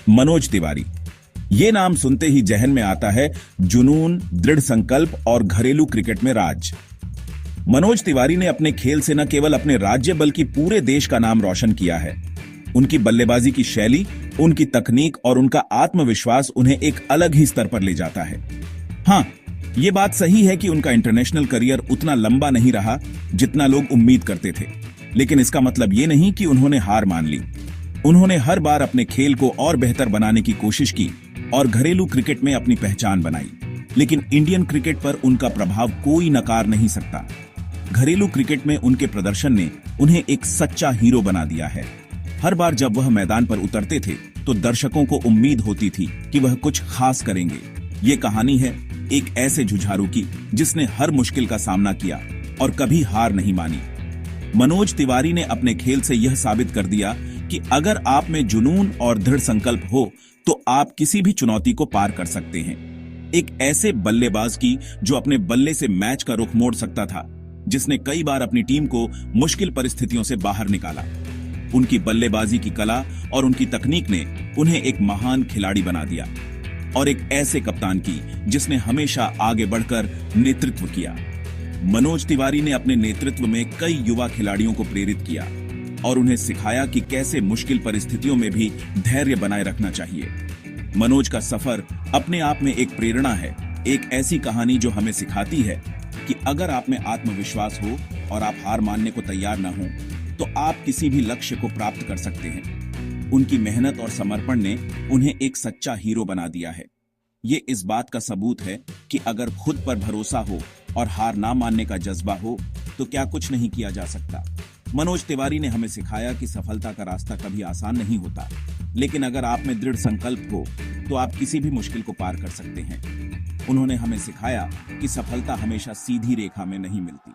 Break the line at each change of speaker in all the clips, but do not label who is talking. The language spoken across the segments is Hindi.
मनोज तिवारी। ये नाम सुनते ही जहन में आता है जुनून, दृढ़ संकल्प और घरेलू क्रिकेट में राज। मनोज तिवारी ने अपने खेल से न केवल अपने राज्य बल्कि पूरे देश का नाम रोशन किया है। उनकी बल्लेबाजी की शैली, उनकी तकनीक और उनका आत्मविश्वास उन्हें एक अलग ही स्तर पर ले जाता है। हाँ, ये बात सही है कि उनका इंटरनेशनल करियर उतना लंबा नहीं रहा जितना लोग उम्मीद करते थे, लेकिन इसका मतलब ये नहीं कि उन्होंने हार मान ली। उन्होंने हर बार अपने खेल को और बेहतर बनाने की कोशिश की और घरेलू क्रिकेट में अपनी पहचान बनाई, लेकिन इंडियन क्रिकेट पर उनका प्रभाव कोई नकार नहीं सकता। घरेलू क्रिकेट में उनके प्रदर्शन ने उन्हें एक सच्चा हीरो बना दिया है। हर बार जब वह मैदान पर उतरते थे तो दर्शकों को उम्मीद होती थी कि वह कुछ खास करेंगे। ये कहानी है एक ऐसे जुझारू की जिसने हर मुश्किल का सामना किया और कभी हार नहीं मानी। मनोज तिवारी ने अपने खेल से यह साबित कर दिया कि अगर आप में जुनून और दृढ़ संकल्प हो तो आप किसी भी चुनौती को पार कर सकते हैं। एक ऐसे बल्लेबाज की जो अपने बल्ले से मैच का रुख मोड़ सकता था, जिसने कई बार अपनी टीम को मुश्किल परिस्थितियों से बाहर निकाला। उनकी बल्लेबाजी की कला और उनकी तकनीक ने उन्हें एक महान खिलाड़ी बना दिया, और एक ऐसे कप्तान की जिसने हमेशा आगे बढ़कर नेतृत्व किया। मनोज तिवारी ने अपने नेतृत्व में कई युवा खिलाड़ियों को प्रेरित किया और उन्हें सिखाया कि कैसे मुश्किल परिस्थितियों में भी धैर्य बनाए रखना चाहिए। मनोज का सफर अपने आप में एक प्रेरणा है, एक ऐसी कहानी जो हमें सिखाती है कि अगर आप में आत्मविश्वास हो और आप हार मानने को तैयार न हो तो आप किसी भी लक्ष्य को प्राप्त कर सकते हैं। उनकी मेहनत और समर्पण ने उन्हें एक सच्चा हीरो बना दिया है। ये इस बात का सबूत है कि अगर खुद पर भरोसा हो और हार ना मानने का जज्बा हो तो क्या कुछ नहीं किया जा सकता। मनोज तिवारी ने हमें सिखाया कि सफलता का रास्ता कभी आसान नहीं होता, लेकिन अगर आप में दृढ़ संकल्प हो तो आप किसी भी मुश्किल को पार कर सकते हैं। उन्होंने हमें सिखाया कि सफलता हमेशा सीधी रेखा में नहीं मिलती।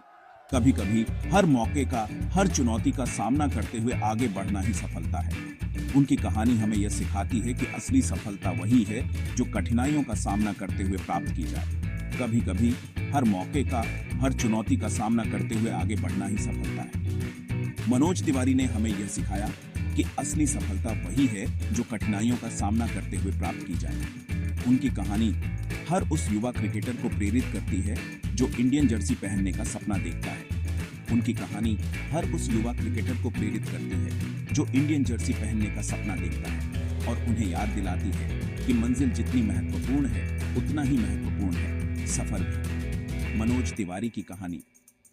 कभी कभी हर मौके का, हर चुनौती का सामना करते हुए आगे बढ़ना ही सफलता है। उनकी कहानी हमें यह सिखाती है कि असली सफलता वही है जो कठिनाइयों का सामना करते हुए प्राप्त की जाए। कभी कभी हर मौके का, हर चुनौती का सामना करते हुए आगे बढ़ना ही सफलता है। मनोज तिवारी ने हमें यह सिखाया कि असली सफलता वही है जो कठिनाइयों का सामना करते हुए प्राप्त की जाए। उनकी कहानी हर उस युवा क्रिकेटर को प्रेरित करती है जो इंडियन जर्सी पहनने का सपना देखता है। उनकी कहानी हर उस युवा क्रिकेटर को प्रेरित करती है जो इंडियन जर्सी पहनने का सपना देखता है और उन्हें याद दिलाती है कि मंजिल जितनी महत्वपूर्ण है उतना ही महत्वपूर्ण है सफर भी। मनोज तिवारी की कहानी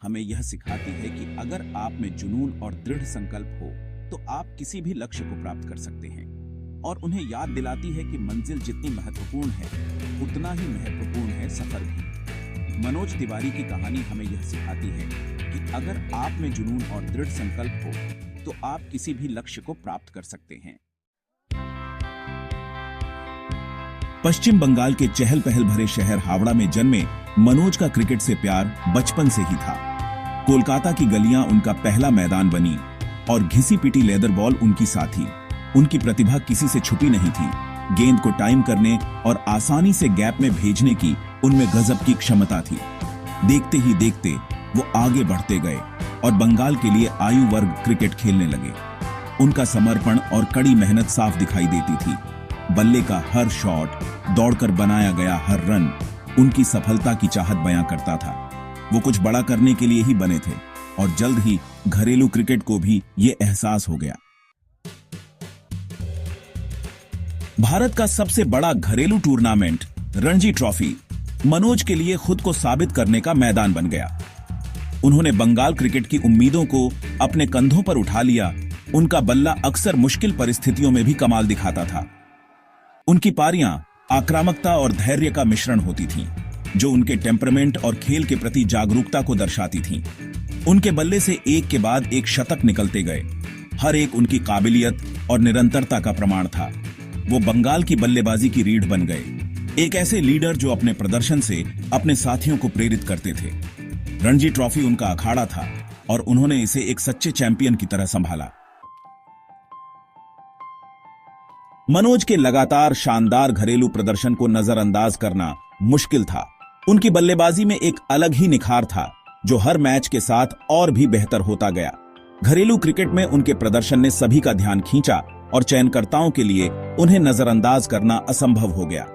हमें यह सिखाती है कि अगर आप में जुनून और दृढ़ संकल्प हो तो आप किसी भी लक्ष्य को प्राप्त कर सकते हैं, और उन्हें याद दिलाती है कि मंजिल जितनी महत्वपूर्ण है उतना ही महत्वपूर्ण है सफर भी। मनोज तिवारी की कहानी हमें यह सिखाती है कि अगर आप में जुनून और दृढ़ संकल्प हो तो आप किसी भी लक्ष्य को प्राप्त कर सकते हैं। पश्चिम बंगाल के चहल पहल भरे शहर हावड़ा में जन्मे मनोज का क्रिकेट से प्यार बचपन से ही था। कोलकाता की गलियां उनका पहला मैदान बनी और घिसी पिटी लेदर बॉल उनकी साथी। उनकी प्रतिभा किसी से छुपी नहीं थी। गेंद को टाइम करने और आसानी से गैप में भेजने की उनमें गजब की क्षमता थी। देखते ही देखते वो आगे बढ़ते गए और बंगाल के लिए आयु वर्ग क्रिकेट खेलने लगे। उनका समर्पण और कड़ी मेहनत साफ दिखाई देती थी। बल्ले का हर शॉट, दौड़कर बनाया गया हर रन उनकी सफलता की चाहत बयां करता था। वो कुछ बड़ा करने के लिए ही बने थे और जल्द ही घरेलू क्रिकेट को भी ये एहसास हो गया। भारत का सबसे बड़ा घरेलू टूर्नामेंट रणजी ट्रॉफी मनोज के लिए खुद को साबित करने का मैदान बन गया। उन्होंने बंगाल क्रिकेट की उम्मीदों को अपने कंधों पर उठा लिया। उनका बल्ला अक्सर मुश्किल परिस्थितियों में भी कमाल दिखाता था। उनकी पारियां आक्रामकता और धैर्य का मिश्रण होती थीं, जो उनके टेम्परामेंट और खेल के प्रति जागरूकता को दर्शाती थीं। उनके बल्ले से एक के बाद एक शतक निकलते गए। हर एक उनकी काबिलियत और निरंतरता का प्रमाण था। वो बंगाल की बल्लेबाजी की रीढ़ बन गए, एक ऐसे लीडर जो अपने प्रदर्शन से अपने साथियों को प्रेरित करते थे। रणजी ट्रॉफी उनका अखाड़ा था और उन्होंने इसे एक सच्चे चैंपियन की तरह संभाला। मनोज के लगातार शानदार घरेलू प्रदर्शन को नजरअंदाज करना मुश्किल था। उनकी बल्लेबाजी में एक अलग ही निखार था जो हर मैच के साथ और भी बेहतर होता गया। घरेलू क्रिकेट में उनके प्रदर्शन ने सभी का ध्यान खींचा और चयनकर्ताओं के लिए उन्हें नजरअंदाज करना असंभव हो गया।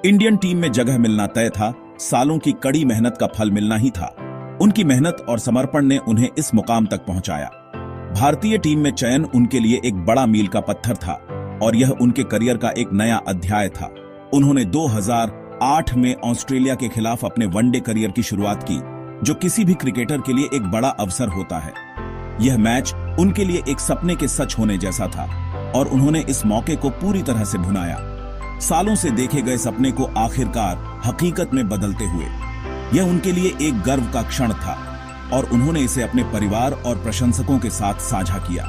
इंडियन टीम में जगह मिलना तय था, सालों की कड़ी मेहनत का फल मिलना ही था। उनकी मेहनत और समर्पण ने उन्हें इस मुकाम तक पहुंचाया। भारतीय टीम में चयन उनके लिए एक बड़ा मील का पत्थर था और यह उनके करियर का एक नया अध्याय था। उन्होंने 2008 में ऑस्ट्रेलिया के खिलाफ अपने वनडे करियर की शुरुआत की, जो किसी भी क्रिकेटर के लिए एक बड़ा अवसर होता है। यह मैच उनके लिए एक सपने के सच होने जैसा था और उन्होंने इस मौके को पूरी तरह से भुनाया, सालों से देखे गए सपने को आखिरकार हकीकत में बदलते हुए। यह उनके लिए एक गर्व का क्षण था और उन्होंने इसे अपने परिवार और प्रशंसकों के साथ साझा किया।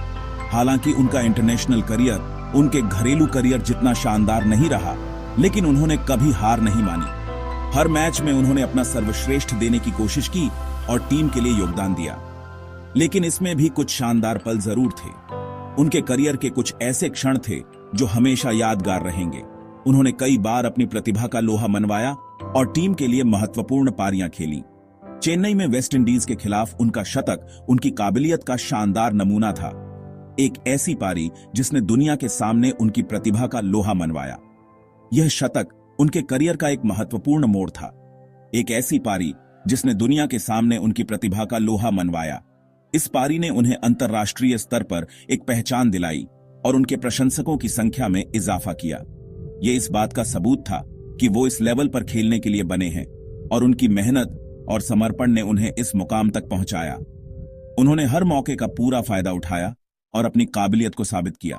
हालांकि उनका इंटरनेशनल करियर उनके घरेलू करियर जितना शानदार नहीं रहा, लेकिन उन्होंने कभी हार नहीं मानी। हर मैच में उन्होंने अपना सर्वश्रेष्ठ देने की कोशिश की और टीम के लिए योगदान दिया। लेकिन इसमें भी कुछ शानदार पल जरूर थे। उनके करियर के कुछ ऐसे क्षण थे जो हमेशा यादगार रहेंगे। उन्होंने कई बार अपनी प्रतिभा का लोहा मनवाया और टीम के लिए महत्वपूर्ण पारियां खेली। चेन्नई में वेस्ट इंडीज के खिलाफ उनका शतक उनकी काबिलियत का शानदार नमूना था। एक ऐसी पारी जिसने दुनिया के सामने उनकी प्रतिभा का लोहा मनवाया। यह शतक उनके करियर का एक महत्वपूर्ण मोड़ था। एक ऐसी पारी जिसने दुनिया के सामने उनकी प्रतिभा का लोहा मनवाया। इस पारी ने उन्हें अंतर्राष्ट्रीय स्तर पर एक पहचान दिलाई और उनके प्रशंसकों की संख्या में इजाफा किया। यह इस बात का सबूत था कि वो इस लेवल पर खेलने के लिए बने हैं और उनकी मेहनत और समर्पण ने उन्हें इस मुकाम तक पहुंचाया। उन्होंने हर मौके का पूरा फायदा उठाया और अपनी काबिलियत को साबित किया।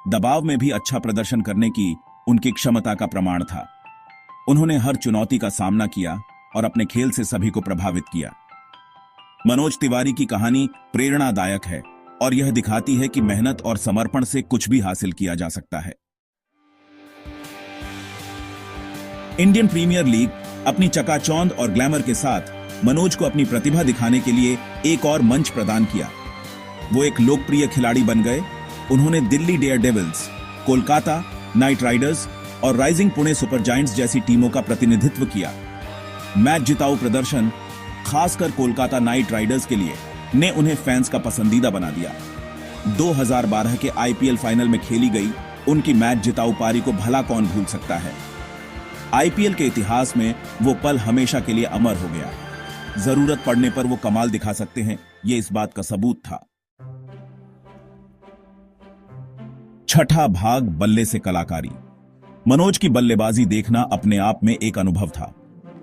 दबाव में भी अच्छा प्रदर्शन करने की उनकी क्षमता का प्रमाण था। उन्होंने हर चुनौती का सामना किया और अपने खेल से सभी को प्रभावित किया। मनोज तिवारी की कहानी प्रेरणादायक है और यह दिखाती है कि मेहनत और समर्पण से कुछ भी हासिल किया जा सकता है। इंडियन प्रीमियर लीग अपनी चकाचौंध और ग्लैमर के साथ मनोज को अपनी प्रतिभा दिखाने के लिए एक और मंच प्रदान किया। वो एक लोकप्रिय खिलाड़ी बन गए। उन्होंने Delhi Daredevils, Kolkata night Riders और राइजिंग पुणे सुपर जायंट्स जैसी टीमों का प्रतिनिधित्व किया। मैच जिताऊ प्रदर्शन, खासकर कोलकाता नाइट राइडर्स के लिए, ने उन्हें फैंस का पसंदीदा बना दिया। 2012 के आईपीएल फाइनल में खेली गई उनकी मैच जिताऊ पारी को भला कौन भूल सकता है। आईपीएल के इतिहास में वो पल हमेशा के लिए अमर हो गया। जरूरत पड़ने पर वो कमाल दिखा सकते हैं, ये इस बात का सबूत था। छठा भाग, बल्ले से कलाकारी। मनोज की बल्लेबाजी देखना अपने आप में एक अनुभव था।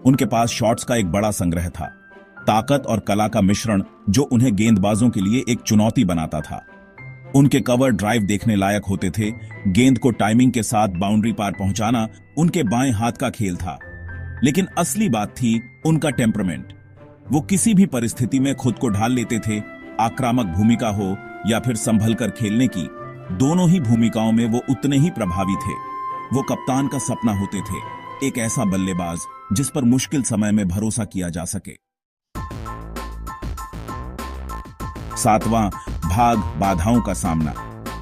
उनके पास शॉट्स का एक बड़ा संग्रह था, ताकत और कला का मिश्रण जो उन्हें गेंदबाजों के लिए एक चुनौती बनाता था। उनके कवर ड्राइव देखने लायक होते थे। गेंद को टाइमिंग के साथ बाउंड्री पार पहुंचाना उनके बाएं हाथ का खेल था। लेकिन असली बात थी उनका टेम्परामेंट। वो किसी भी परिस्थिति में खुद को ढाल लेते थे। आक्रामक भूमिका हो या फिर संभल कर खेलने की, दोनों ही भूमिकाओं में वो उतने ही प्रभावी थे। वो कप्तान का सपना होते थे, एक ऐसा बल्लेबाज जिस पर मुश्किल समय में भरोसा किया जा सके। सातवां भाग, बाधाओं का सामना।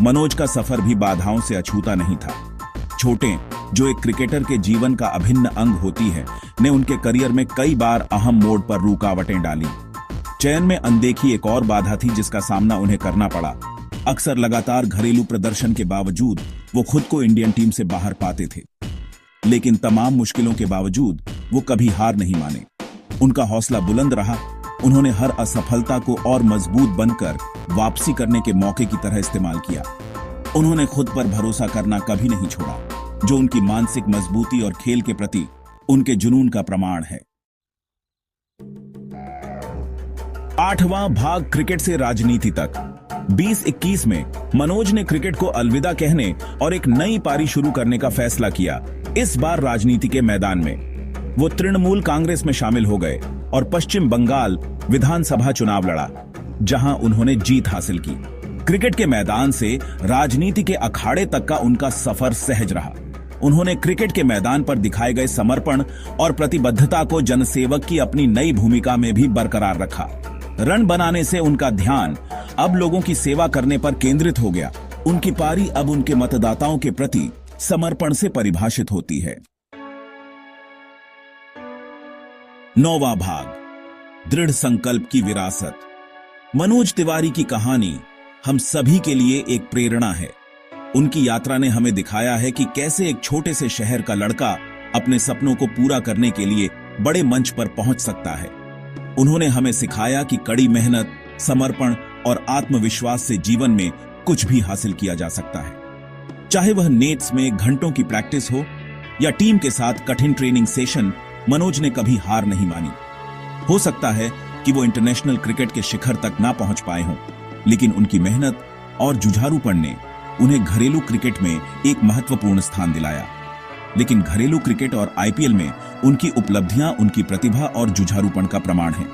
मनोज का सफर भी बाधाओं से अछूता नहीं था। चोटें, जो एक क्रिकेटर के जीवन का अभिन्न अंग होती है, ने उनके करियर में कई बार अहम मोड़ पर रुकावटें डाली। चयन में अनदेखी एक और बाधा थी जिसका सामना उन्हें करना पड़ा। अक्सर लगातार घरेलू प्रदर्शन के बावजूद वो खुद को इंडियन टीम से बाहर पाते थे। लेकिन तमाम मुश्किलों के बावजूद वो कभी हार नहीं माने। उनका हौसला बुलंद रहा। उन्होंने हर असफलता को और मजबूत बनकर वापसी करने के मौके की तरह इस्तेमाल किया। उन्होंने खुद पर भरोसा करना कभी नहीं छोड़ा, जो उनकी मानसिक मजबूती और खेल के प्रति उनके जुनून का प्रमाण है। आठवां भाग, क्रिकेट से राजनीति तक। 2021 में मनोज ने क्रिकेट को अलविदा कहने और एक नई पारी शुरू करने का फैसला किया। इस बार राजनीति के मैदान में वो तृणमूल कांग्रेस में शामिल हो गए और पश्चिम बंगाल विधानसभा चुनाव लड़ा, जहां उन्होंने जीत हासिल की। क्रिकेट के मैदान से राजनीति के अखाड़े तक का उनका सफर सहज रहा। उन्होंने क्रिकेट के मैदान पर दिखाए गए समर्पण और प्रतिबद्धता को जनसेवक की अपनी नई भूमिका में भी बरकरार रखा। रन बनाने से उनका ध्यान अब लोगों की सेवा करने पर केंद्रित हो गया। उनकी पारी अब उनके मतदाताओं के प्रति समर्पण से परिभाषित होती है। नौवां भाग, दृढ़ संकल्प की विरासत। मनोज तिवारी की कहानी हम सभी के लिए एक प्रेरणा है। उनकी यात्रा ने हमें दिखाया है कि कैसे एक छोटे से शहर का लड़का अपने सपनों को पूरा करने के लिए बड़े मंच पर पहुंच सकता है। उन्होंने हमें सिखाया कि कड़ी मेहनत, समर्पण और आत्मविश्वास से जीवन में कुछ भी हासिल किया जा सकता है। चाहे वह नेट्स में घंटों की प्रैक्टिस हो या टीम के साथ कठिन ट्रेनिंग सेशन, मनोज ने कभी हार नहीं मानी। हो सकता है कि वो इंटरनेशनल क्रिकेट के शिखर तक ना पहुंच पाए हों, लेकिन उनकी मेहनत और जुझारूपन ने उन्हें घरेलू क्रिकेट में एक महत्वपूर्ण स्थान दिलाया। लेकिन घरेलू क्रिकेट और आईपीएल में उनकी उपलब्धियां उनकी प्रतिभा और जुझारूपन का प्रमाण हैं।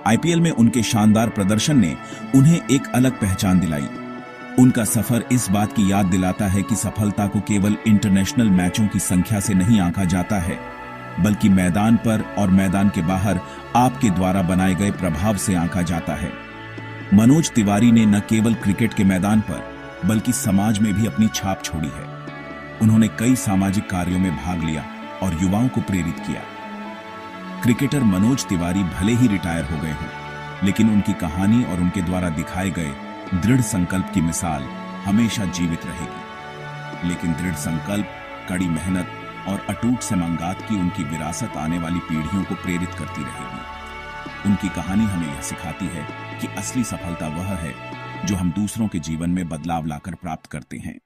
आईपीएल में उनके शानदार प्रदर्शन ने उन्हें एक अलग पहचान दिलाई। उनका सफर इस बात की याद दिलाता है कि सफलता को केवल इंटरनेशनल मैचों की संख्या से नहीं आंका जाता है, बल्कि मैदान पर और मैदान के बाहर आपके द्वारा बनाए गए प्रभाव से आंका जाता है। मनोज तिवारी ने न केवल क्रिकेट के मैदान पर बल्कि समाज में भी अपनी छाप छोड़ी है। उन्होंने कई सामाजिक कार्यों में भाग लिया और युवाओं को प्रेरित किया। क्रिकेटर मनोज तिवारी भले ही रिटायर हो गए हों, लेकिन उनकी कहानी और उनके द्वारा दिखाए गए दृढ़ संकल्प की मिसाल हमेशा जीवित रहेगी। लेकिन दृढ़ संकल्प, कड़ी मेहनत और अटूट समंगात की उनकी विरासत आने वाली पीढ़ियों को प्रेरित करती रहेगी। उनकी कहानी हमें यह सिखाती है कि असली सफलता वह है जो हम दूसरों के जीवन में बदलाव लाकर प्राप्त करते हैं।